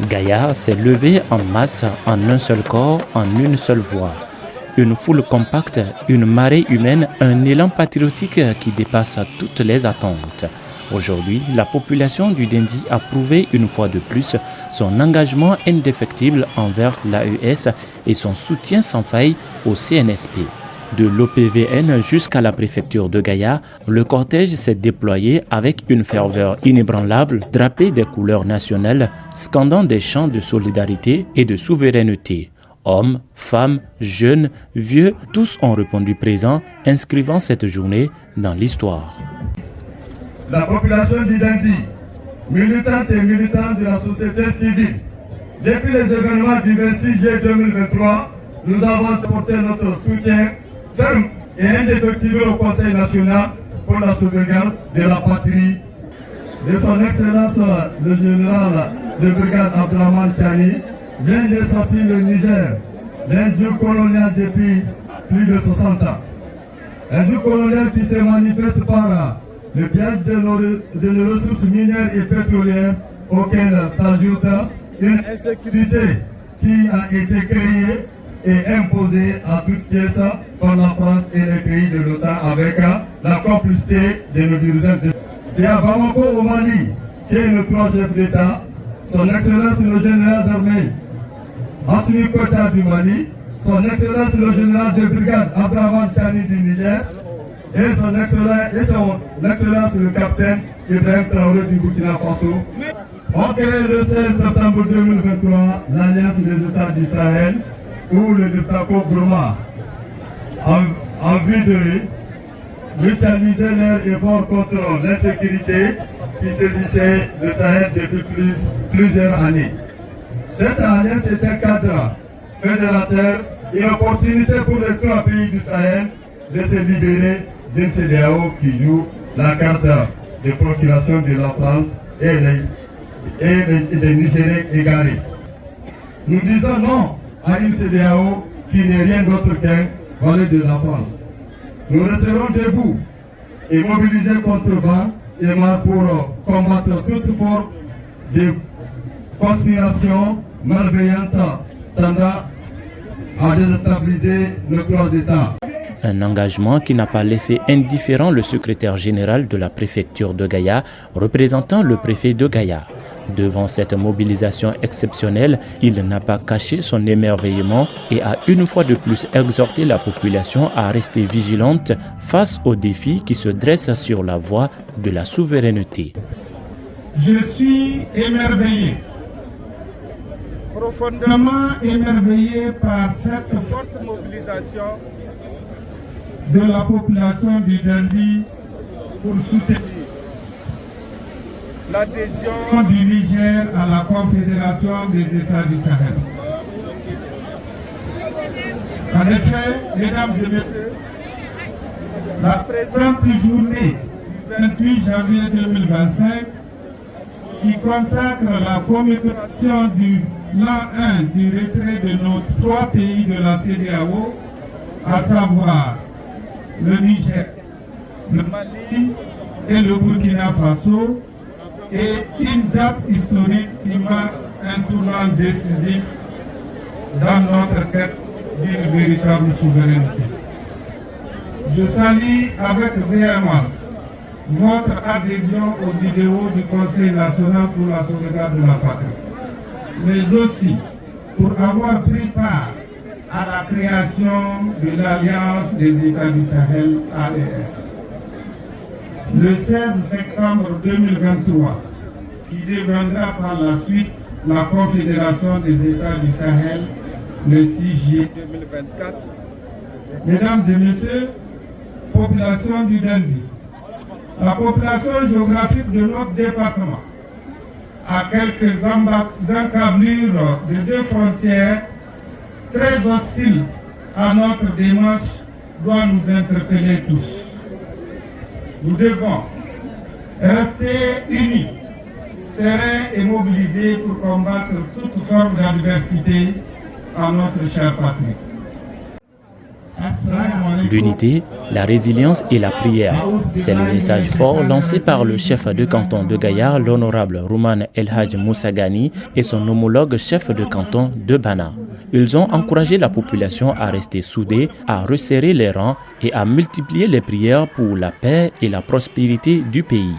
Gaïa s'est levée en masse, en un seul corps, en une seule voix. Une foule compacte, une marée humaine, un élan patriotique qui dépasse toutes les attentes. Aujourd'hui, la population du Dendi a prouvé une fois de plus son engagement indéfectible envers l'AES et son soutien sans faille au CNSP. De l'OPVN jusqu'à la préfecture de Gaïa, le cortège s'est déployé avec une ferveur inébranlable, drapé des couleurs nationales, scandant des chants de solidarité et de souveraineté. Hommes, femmes, jeunes, vieux, tous ont répondu présent, inscrivant cette journée dans l'histoire. La population du Dendi, militante et militants de la société civile, depuis les événements du 26 juillet 2023, nous avons apporté notre soutien ferme et indéfectible au Conseil national pour la sauvegarde de la patrie. De son Excellence le général de brigade Abdraman Chani vient de sortir le Niger d'un joug colonial depuis plus de 60 ans. Un joug colonial qui se manifeste par le piège de nos ressources minières et pétrolières auxquelles s'ajoute une insécurité qui a été créée et imposée à toute pièce par la France et les pays de l'OTAN avec la complicité de nos dirigeants. C'est à Bamako au Mali qu'est notre chef d'État, son Excellence le général d'armée Assimi Goïta du Mali, son Excellence le général de brigade Abdraman Chani du Niger et son Excellence le capitaine Ibrahim Traoré du Burkina Faso ont créé le 16 septembre 2023 l'Alliance des États d'Israël ou le Dutako Broma en vue de mutualiser leurs efforts contre l'insécurité qui saisissait le Sahel depuis plusieurs années. Cette alliance est un cadre fédérateur, une opportunité pour les trois pays du Sahel de se libérer d'une CEDEAO qui joue la carte de procuration de la France et des Nigériens égarés. Nous disons non à une CEDEAO qui n'est rien d'autre qu'un valet de la France. Nous resterons debout et mobilisés contre vent et mal pour combattre toute forme de conspiration malveillante tendant à déstabiliser nos trois États. Un engagement qui n'a pas laissé indifférent le secrétaire général de la préfecture de Gaïa, représentant le préfet de Gaïa. Devant cette mobilisation exceptionnelle, il n'a pas caché son émerveillement et a une fois de plus exhorté la population à rester vigilante face aux défis qui se dressent sur la voie de la souveraineté. Je suis émerveillé, profondément émerveillé par cette forte mobilisation de la population du Dendi pour soutenir l'adhésion du Niger à la Confédération des États du Sahel. En effet, mesdames et messieurs, la présente journée du 28 janvier 2025 qui consacre la commémoration du l'an 1 du retrait de nos trois pays de la CEDEAO, à savoir le Niger, le Mali et le Burkina Faso, est une date historique qui marque un tournant décisif dans notre quête d'une véritable souveraineté. Je salue avec véhémence votre adhésion aux idéaux du Conseil national pour la sauvegarde de la patrie, mais aussi pour avoir pris part à la création de l'Alliance des États du Sahel, AES. Le 16 septembre 2023, qui deviendra par la suite la Confédération des États du Sahel, le 6 juillet 2024. Mesdames et messieurs, population du Dendi, la population géographique de notre département, à quelques encablures de deux frontières très hostiles à notre démarche, doit nous interpeller tous. Nous devons rester unis, sereins et mobilisés pour combattre toute forme d'adversité à notre chère patrie. À L'unité, la résilience et la prière. C'est le message fort lancé par le chef de canton de Gaïa, l'honorable Rouman El Hadj Moussa Gani, et son homologue chef de canton de Bana. Ils ont encouragé la population à rester soudée, à resserrer les rangs et à multiplier les prières pour la paix et la prospérité du pays.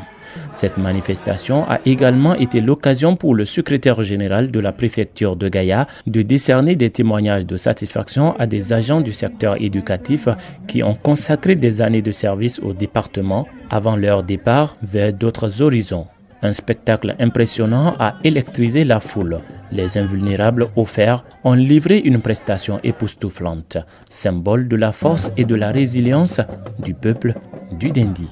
Cette manifestation a également été l'occasion pour le secrétaire général de la préfecture de Gaïa de décerner des témoignages de satisfaction à des agents du secteur éducatif qui ont consacré des années de service au département avant leur départ vers d'autres horizons. Un spectacle impressionnant a électrisé la foule. Les invulnérables offerts ont livré une prestation époustouflante, symbole de la force et de la résilience du peuple du Dendi.